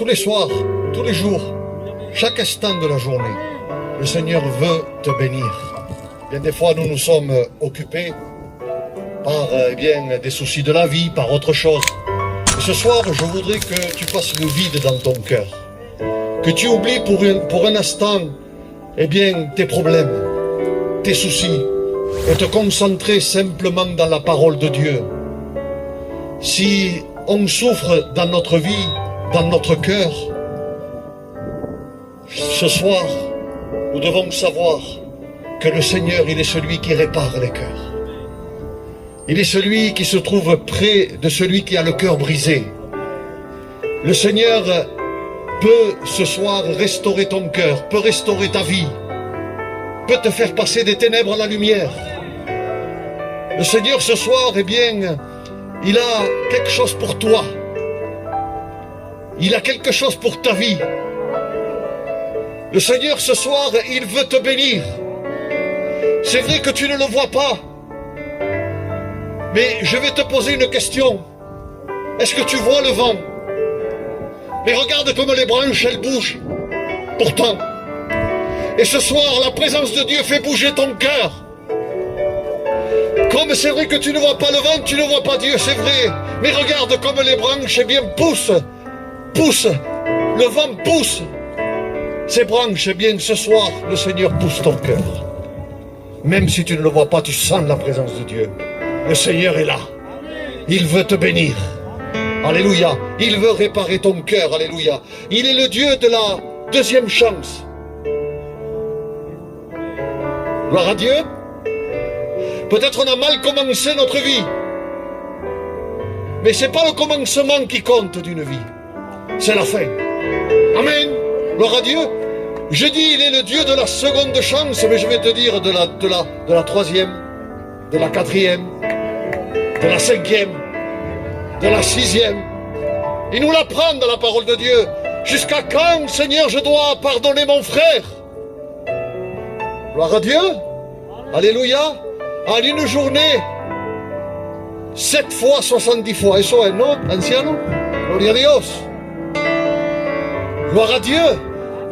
les soirs, tous les jours, chaque instant de la journée, le Seigneur veut te bénir. Bien des fois, nous nous sommes occupés par des soucis de la vie, par autre chose. Et ce soir, je voudrais que tu fasses le vide dans ton cœur. Que tu oublies pour un instant tes problèmes, tes soucis, et te concentrer simplement dans la parole de Dieu. Si on souffre dans notre vie, dans notre cœur, ce soir, nous devons savoir que le Seigneur, il est celui qui répare les cœurs. Il est celui qui se trouve près de celui qui a le cœur brisé. Le Seigneur peut ce soir restaurer ton cœur, peut restaurer ta vie, peut te faire passer des ténèbres à la lumière. Le Seigneur ce soir, il a quelque chose pour toi. Il a quelque chose pour ta vie. Le Seigneur ce soir, il veut te bénir. C'est vrai que tu ne le vois pas, mais je vais te poser une question. Est-ce que tu vois le vent? Mais regarde comme les branches, elles bougent. Pourtant. Et ce soir, la présence de Dieu fait bouger ton cœur. Comme c'est vrai que tu ne vois pas le vent, tu ne vois pas Dieu, c'est vrai. Mais regarde comme les branches, poussent. Le vent pousse. Ces branches, ce soir, le Seigneur pousse ton cœur. Même si tu ne le vois pas, tu sens la présence de Dieu. Le Seigneur est là. Il veut te bénir. Alléluia. Il veut réparer ton cœur. Alléluia. Il est le Dieu de la deuxième chance. Gloire à Dieu. Peut-être on a mal commencé notre vie. Mais ce n'est pas le commencement qui compte d'une vie. C'est la fin. Amen. Gloire à Dieu. Je dis, il est le Dieu de la seconde chance, mais je vais te dire de la troisième, de la quatrième, de la cinquième, de la sixième. Il nous l'apprend dans la parole de Dieu. Jusqu'à quand, Seigneur, je dois pardonner mon frère? Gloire à Dieu. Alléluia. En une journée, 7 fois, 70 fois. Eso es, ¿no, anciano? Gloria a Dios. Gloire à Dieu.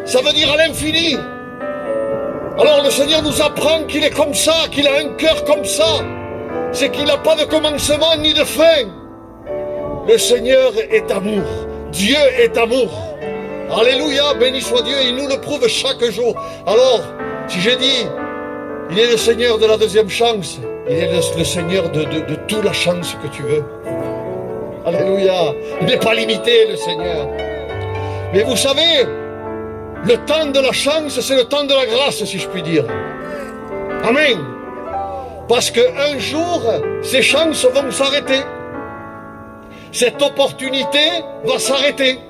Ça veut dire à l'infini. Alors le Seigneur nous apprend qu'il est comme ça, qu'il a un cœur comme ça. C'est qu'il n'a pas de commencement ni de fin. Le Seigneur est amour. Dieu est amour. Alléluia, béni soit Dieu, il nous le prouve chaque jour. Alors, si j'ai dit, il est le Seigneur de la deuxième chance, il est le Seigneur de toute la chance que tu veux. Alléluia, il n'est pas limité le Seigneur. Mais vous savez, le temps de la chance, c'est le temps de la grâce, si je puis dire. Amen. Parce qu'un jour, ces chances vont s'arrêter. Cette opportunité va s'arrêter.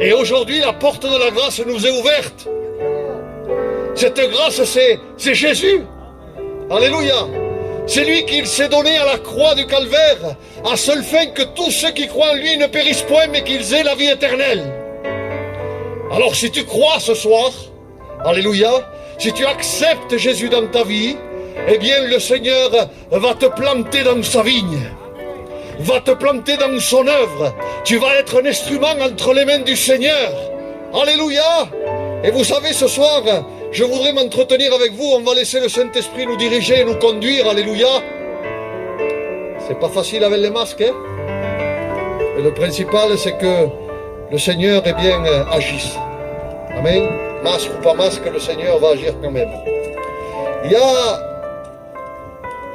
Et aujourd'hui, la porte de la grâce nous est ouverte. Cette grâce, c'est Jésus. Alléluia. C'est lui qui s'est donné à la croix du calvaire, à seule fin que tous ceux qui croient en lui ne périssent point, mais qu'ils aient la vie éternelle. Alors si tu crois ce soir, alléluia, si tu acceptes Jésus dans ta vie, le Seigneur va te planter dans sa vigne, va te planter dans son œuvre. Tu vas être un instrument entre les mains du Seigneur. Alléluia. Et vous savez, ce soir, je voudrais m'entretenir avec vous. On va laisser le Saint-Esprit nous diriger et nous conduire. Alléluia. C'est pas facile avec les masques, hein? Et le principal, c'est que le Seigneur, agisse. Amen. Masque ou pas masque, le Seigneur va agir quand même. Il y a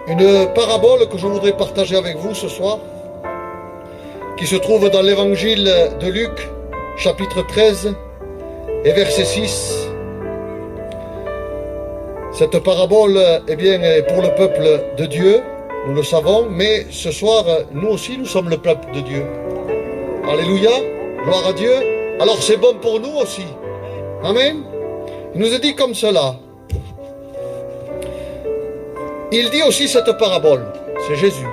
une parabole que je voudrais partager avec vous ce soir, qui se trouve dans l'évangile de Luc, chapitre 13, et verset 6. Cette parabole, est pour le peuple de Dieu, nous le savons, mais ce soir, nous aussi, nous sommes le peuple de Dieu. Alléluia, gloire à Dieu. Alors c'est bon pour nous aussi. Amen. Il nous est dit comme cela. Il dit aussi cette parabole, c'est Jésus.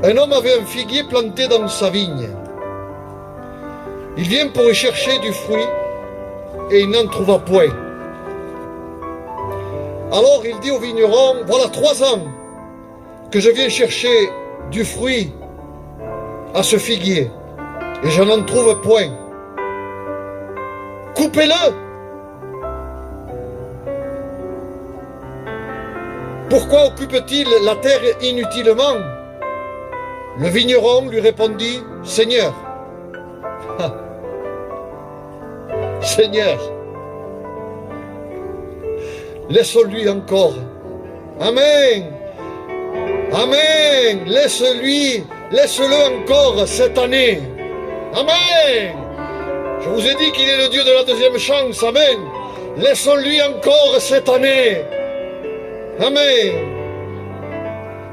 Un homme avait un figuier planté dans sa vigne. Il vient pour y chercher du fruit et il n'en trouva point. Alors il dit au vigneron, voilà 3 ans que je viens chercher du fruit à ce figuier, et je n'en trouve point. Coupez-le. Pourquoi occupe-t-il la terre inutilement? Le vigneron lui répondit, Seigneur, Seigneur, laisse-lui encore. Amen. Amen. Laisse-le encore cette année. Amen. Je vous ai dit qu'il est le Dieu de la deuxième chance. Amen. Laissons-lui encore cette année. Amen.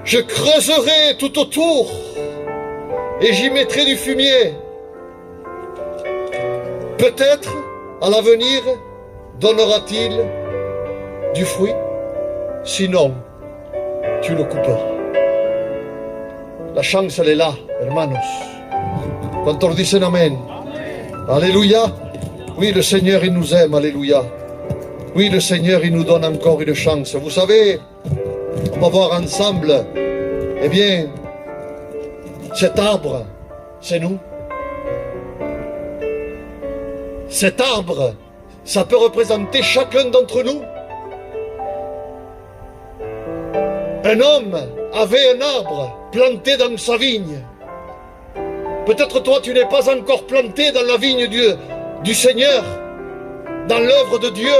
Je creuserai tout autour et j'y mettrai du fumier. Peut-être, à l'avenir, donnera-t-il du fruit. Sinon, tu le couperas. La chance, elle est là, hermanos. ¿Cuántos dicen amén? Alléluia. Oui, le Seigneur, il nous aime. Alléluia. Oui, le Seigneur, il nous donne encore une chance. Vous savez, on va voir ensemble, eh bien, cet arbre, c'est nous. Cet arbre, ça peut représenter chacun d'entre nous. Un homme avait un arbre planté dans sa vigne. Peut-être toi, tu n'es pas encore planté dans la vigne du Seigneur, dans l'œuvre de Dieu.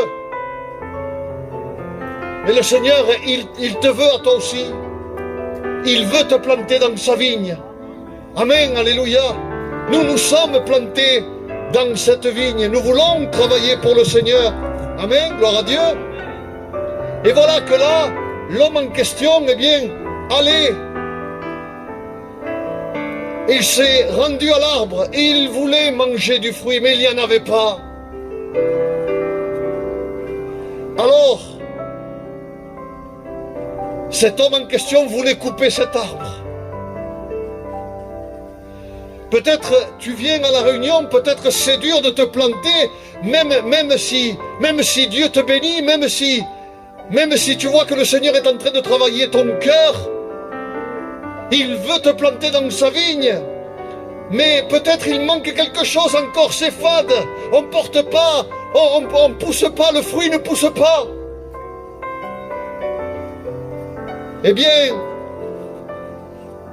Mais le Seigneur, il te veut à toi aussi. Il veut te planter dans sa vigne. Amen, alléluia. Nous sommes plantés dans cette vigne. Nous voulons travailler pour le Seigneur. Amen, gloire à Dieu. Et voilà que là, l'homme en question, eh bien, allez. Il s'est rendu à l'arbre et il voulait manger du fruit, mais il n'y en avait pas. Alors, cet homme en question voulait couper cet arbre. Peut-être tu viens à la réunion, peut-être c'est dur de te planter, même si Dieu te bénit, même si tu vois que le Seigneur est en train de travailler ton cœur, il veut te planter dans sa vigne. Mais peut-être il manque quelque chose encore, c'est fade, on porte pas, on pousse pas, le fruit ne pousse pas. Eh bien,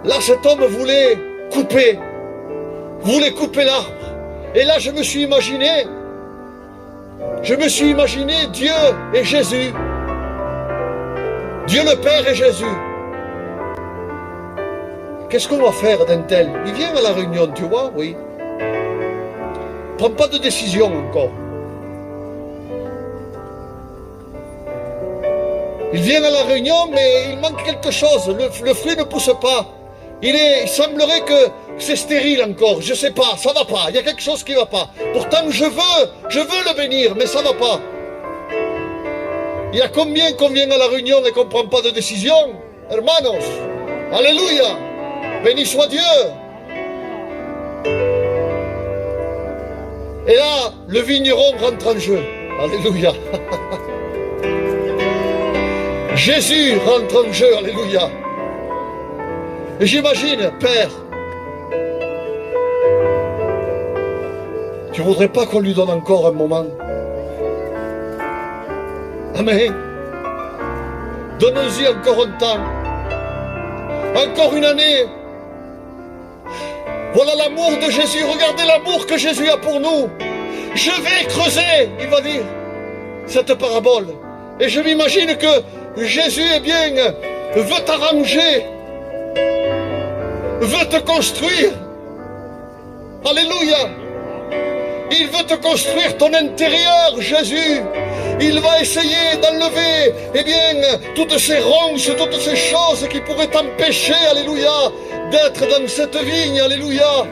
là cet homme voulait couper l'arbre. Et là je me suis imaginé Dieu et Jésus. Dieu le Père et Jésus. Qu'est-ce qu'on va faire d'un tel? Il vient à la réunion, tu vois, oui. Prends pas de décision encore. Il vient à la réunion, mais il manque quelque chose. Le fruit ne pousse pas. Il semblerait que c'est stérile encore. Je sais pas, ça va pas. Il y a quelque chose qui va pas. Pourtant, je veux le bénir, mais ça va pas. Il y a combien qu'on vient à la réunion et qu'on ne prend pas de décision? Hermanos, alléluia. Béni soit Dieu. Et là, le vigneron rentre en jeu. Alléluia. Jésus rentre en jeu. Alléluia. Et j'imagine, Père, tu voudrais pas qu'on lui donne encore un moment? Amen. Donnons-y encore un temps. Encore une année. Voilà l'amour de Jésus. Regardez l'amour que Jésus a pour nous. Je vais creuser, il va dire, cette parabole. Et je m'imagine que Jésus, eh bien, veut t'arranger, veut te construire. Alléluia. Il veut te construire ton intérieur, Jésus. Il va essayer d'enlever, eh bien, toutes ces ronces, toutes ces choses qui pourraient t'empêcher, alléluia, d'être dans cette vigne, alléluia.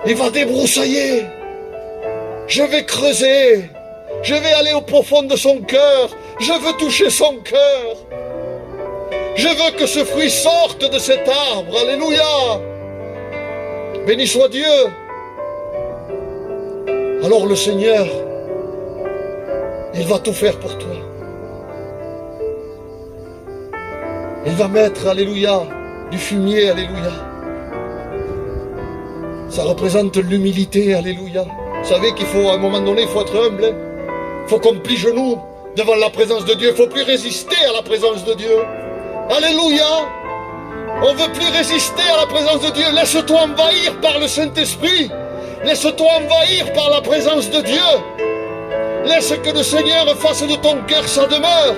Il va débroussailler. Je vais creuser. Je vais aller au profond de son cœur. Je veux toucher son cœur. Je veux que ce fruit sorte de cet arbre, alléluia. Béni soit Dieu. Alors le Seigneur, il va tout faire pour toi. Il va mettre, alléluia, du fumier, alléluia. Ça représente l'humilité, alléluia. Vous savez qu'il faut, à un moment donné, il faut être humble. Il faut qu'on plie genoux devant la présence de Dieu. Il ne faut plus résister à la présence de Dieu. Alléluia. On ne veut plus résister à la présence de Dieu. Laisse-toi envahir par le Saint-Esprit. Laisse-toi envahir par la présence de Dieu. Laisse que le Seigneur fasse de ton cœur sa demeure.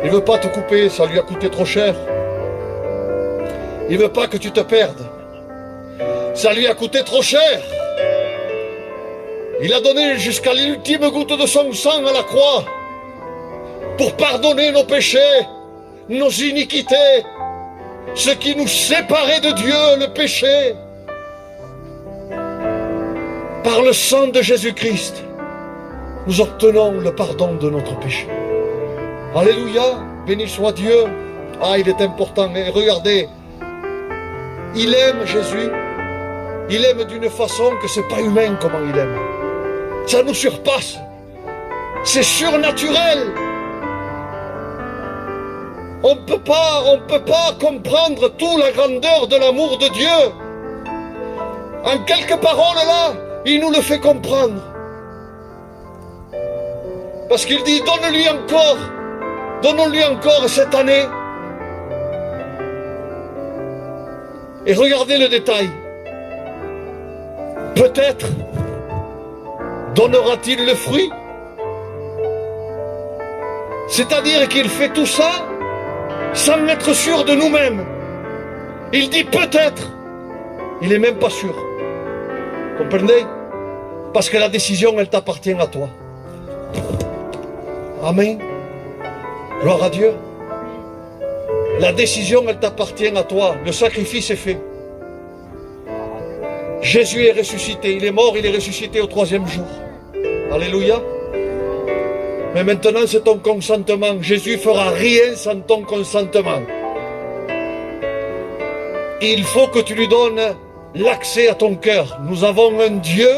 Il ne veut pas te couper, ça lui a coûté trop cher. Il ne veut pas que tu te perdes. Ça lui a coûté trop cher. Il a donné jusqu'à l'ultime goutte de son sang à la croix pour pardonner nos péchés, nos iniquités, ce qui nous séparait de Dieu, le péché. Par le sang de Jésus-Christ, nous obtenons le pardon de notre péché. Alléluia, béni soit Dieu. Ah, il est important. Et regardez, il aime Jésus. Il aime d'une façon que c'est pas humain comment il aime. Ça nous surpasse. C'est surnaturel. On peut pas comprendre toute la grandeur de l'amour de Dieu. En quelques paroles là, il nous le fait comprendre. Parce qu'il dit, donnons-lui encore cette année. Et regardez le détail. Peut-être donnera-t-il le fruit. C'est-à-dire qu'il fait tout ça sans être sûr de nous-mêmes. Il dit peut-être. Il n'est même pas sûr. Comprenez? Parce que la décision, elle t'appartient à toi. Amen. Gloire à Dieu. La décision, elle t'appartient à toi. Le sacrifice est fait. Jésus est ressuscité. Il est mort, il est ressuscité au 3e jour. Alléluia. Mais maintenant, c'est ton consentement. Jésus fera rien sans ton consentement. Il faut que tu lui donnes l'accès à ton cœur. Nous avons un Dieu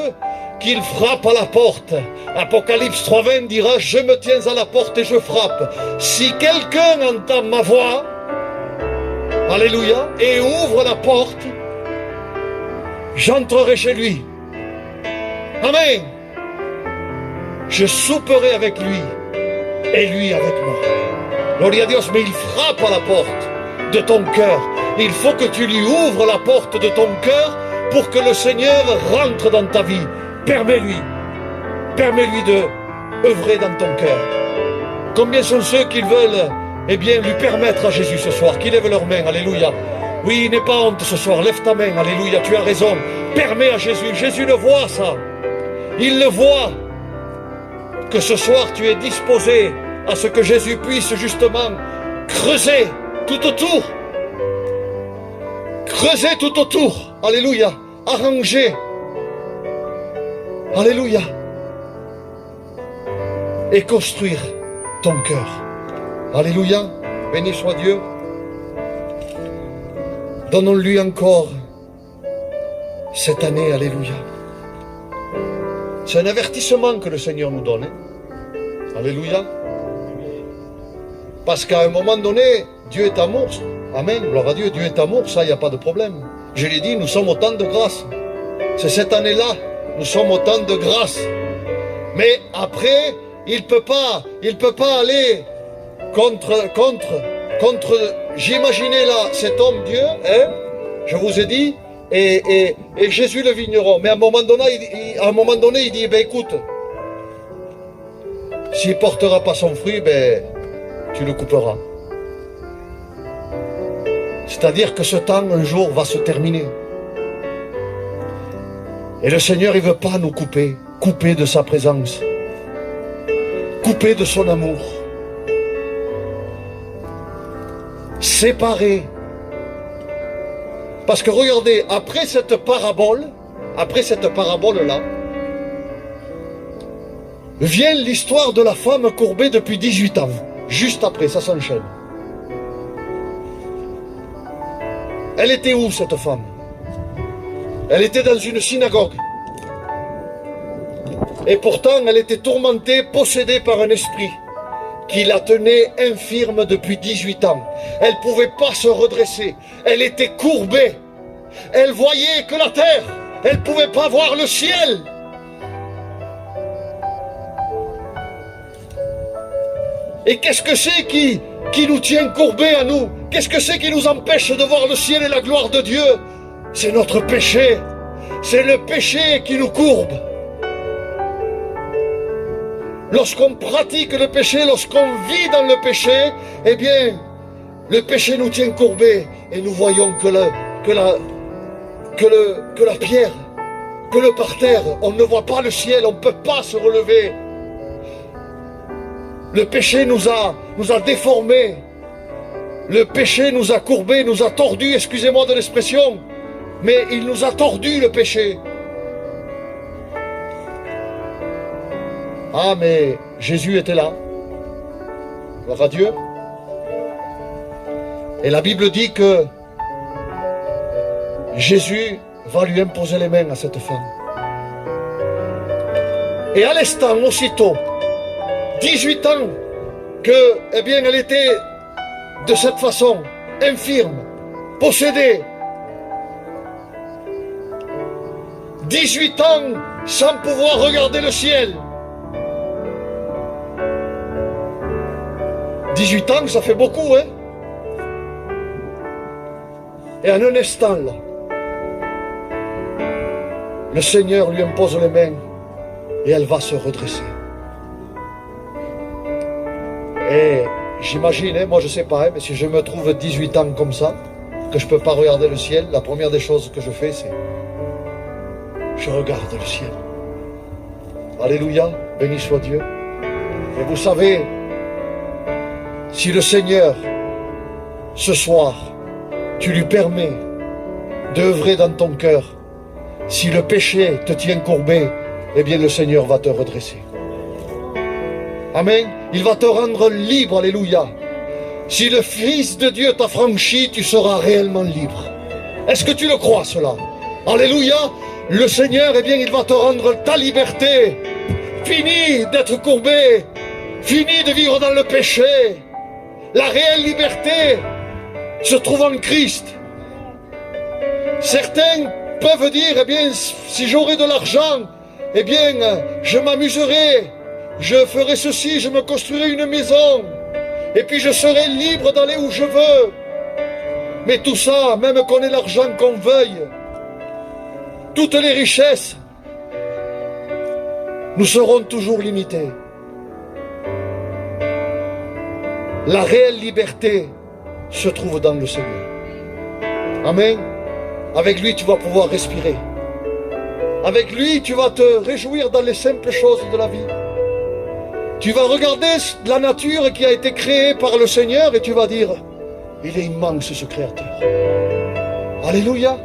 qu'il frappe à la porte. Apocalypse 3:20 dira, je me tiens à la porte et je frappe. Si quelqu'un entend ma voix, alléluia, et ouvre la porte, j'entrerai chez lui. Amen. Je souperai avec lui et lui avec moi. Gloria a Dios, mais il frappe à la porte de ton cœur. Il faut que tu lui ouvres la porte de ton cœur pour que le Seigneur rentre dans ta vie. Permets-lui de œuvrer dans ton cœur. Combien sont ceux qui veulent, lui permettre à Jésus ce soir, qui lèvent leurs mains, alléluia. Oui, n'aie pas honte ce soir, lève ta main, alléluia, tu as raison. Permets à Jésus, Jésus le voit ça. Il le voit. Que ce soir tu es disposé à ce que Jésus puisse justement creuser tout autour. Creuser tout autour. Alléluia. Arranger. Alléluia. Et construire ton cœur. Alléluia. Béni soit Dieu. Donnons-lui encore cette année. Alléluia. C'est un avertissement que le Seigneur nous donne. Alléluia. Parce qu'à un moment donné, Dieu est amour. Amen. Gloire à Dieu. Dieu est amour. Ça, il n'y a pas de problème. Je l'ai dit, nous sommes au temps de grâce. C'est cette année-là. Nous sommes au temps de grâce. Mais après, il peut pas aller contre, j'imaginais là cet homme Dieu, hein, je vous ai dit, et Jésus le vigneron. Mais à un moment donné, il dit, écoute, s'il ne portera pas son fruit, tu le couperas. C'est-à-dire que ce temps, un jour, va se terminer. Et le Seigneur, il ne veut pas nous couper de sa présence, couper de son amour, séparer. Parce que regardez, après cette parabole-là, vient l'histoire de la femme courbée depuis 18 ans. Juste après, ça s'enchaîne. Elle était où, cette femme? Elle était dans une synagogue. Et pourtant, elle était tourmentée, possédée par un esprit. qui la tenait infirme depuis 18 ans. Elle ne pouvait pas se redresser. Elle était courbée. Elle voyait que la terre. Elle ne pouvait pas voir le ciel. Et qu'est-ce que c'est qui nous tient courbés à nous? Qu'est-ce que c'est qui nous empêche de voir le ciel et la gloire de Dieu? C'est notre péché. C'est le péché qui nous courbe. Lorsqu'on pratique le péché, lorsqu'on vit dans le péché, eh bien, le péché nous tient courbés et nous voyons que la pierre, que le parterre. On ne voit pas le ciel, on ne peut pas se relever. Le péché nous a déformés. Le péché nous a courbés, nous a tordus, excusez-moi de l'expression, mais il nous a tordus, le péché. Ah, mais Jésus était là. Gloire à Dieu. Et la Bible dit que Jésus va lui imposer les mains à cette femme. Et à l'instant, aussitôt, 18 ans, que, eh bien, elle était de cette façon, infirme, possédée. 18 ans sans pouvoir regarder le ciel. 18 ans, ça fait beaucoup, hein? Et en un instant, là, le Seigneur lui impose les mains et elle va se redresser. Et j'imagine, hein, moi je sais pas, hein, mais si je me trouve 18 ans comme ça, que je ne peux pas regarder le ciel, la première des choses que je fais, c'est je regarde le ciel. Alléluia, béni soit Dieu. Et vous savez, si le Seigneur, ce soir, tu lui permets d'œuvrer dans ton cœur, si le péché te tient courbé, eh bien le Seigneur va te redresser. Amen. Il va te rendre libre, alléluia. Si le Fils de Dieu t'a franchi, tu seras réellement libre. Est-ce que tu le crois cela? Alléluia. Le Seigneur, eh bien, il va te rendre ta liberté. Fini d'être courbé. Fini de vivre dans le péché. La réelle liberté se trouve en Christ. Certains peuvent dire, eh bien, si j'aurais de l'argent, eh bien, je m'amuserais, je ferais ceci, je me construirais une maison, et puis je serais libre d'aller où je veux. Mais tout ça, même qu'on ait l'argent qu'on veuille, toutes les richesses, nous serons toujours limités. La réelle liberté se trouve dans le Seigneur. Amen. Avec lui, tu vas pouvoir respirer. Avec lui, tu vas te réjouir dans les simples choses de la vie. Tu vas regarder la nature qui a été créée par le Seigneur et tu vas dire, il est immense ce Créateur. Alléluia.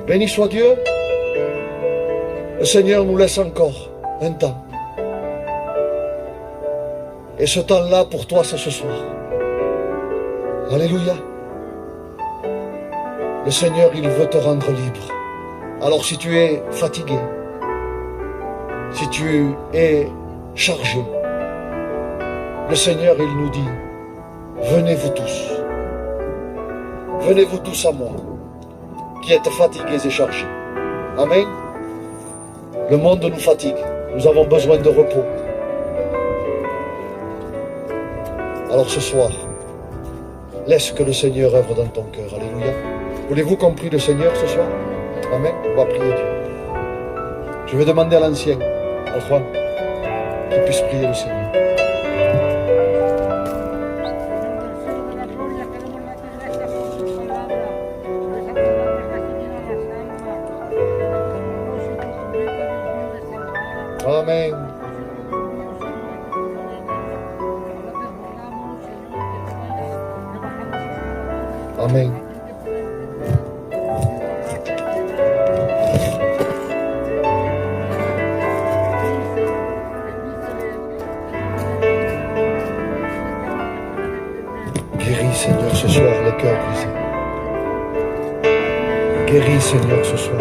Béni soit Dieu. Le Seigneur nous laisse encore un temps. Et ce temps-là, pour toi, c'est ce soir. Alléluia. Le Seigneur, il veut te rendre libre. Alors si tu es fatigué, si tu es chargé, le Seigneur, il nous dit, venez-vous tous. Venez-vous tous à moi, qui êtes fatigués et chargés. Amen. Le monde nous fatigue. Nous avons besoin de repos. Alors ce soir, laisse que le Seigneur œuvre dans ton cœur. Alléluia. Voulez-vous qu'on prie le Seigneur ce soir? Amen. On va prier Dieu. Je vais demander à l'ancien, à Juan, qu'il puisse prier le Seigneur. Amen. Amen. Guéris, Seigneur, ce soir les cœurs brisés. Guéris, Seigneur, ce soir.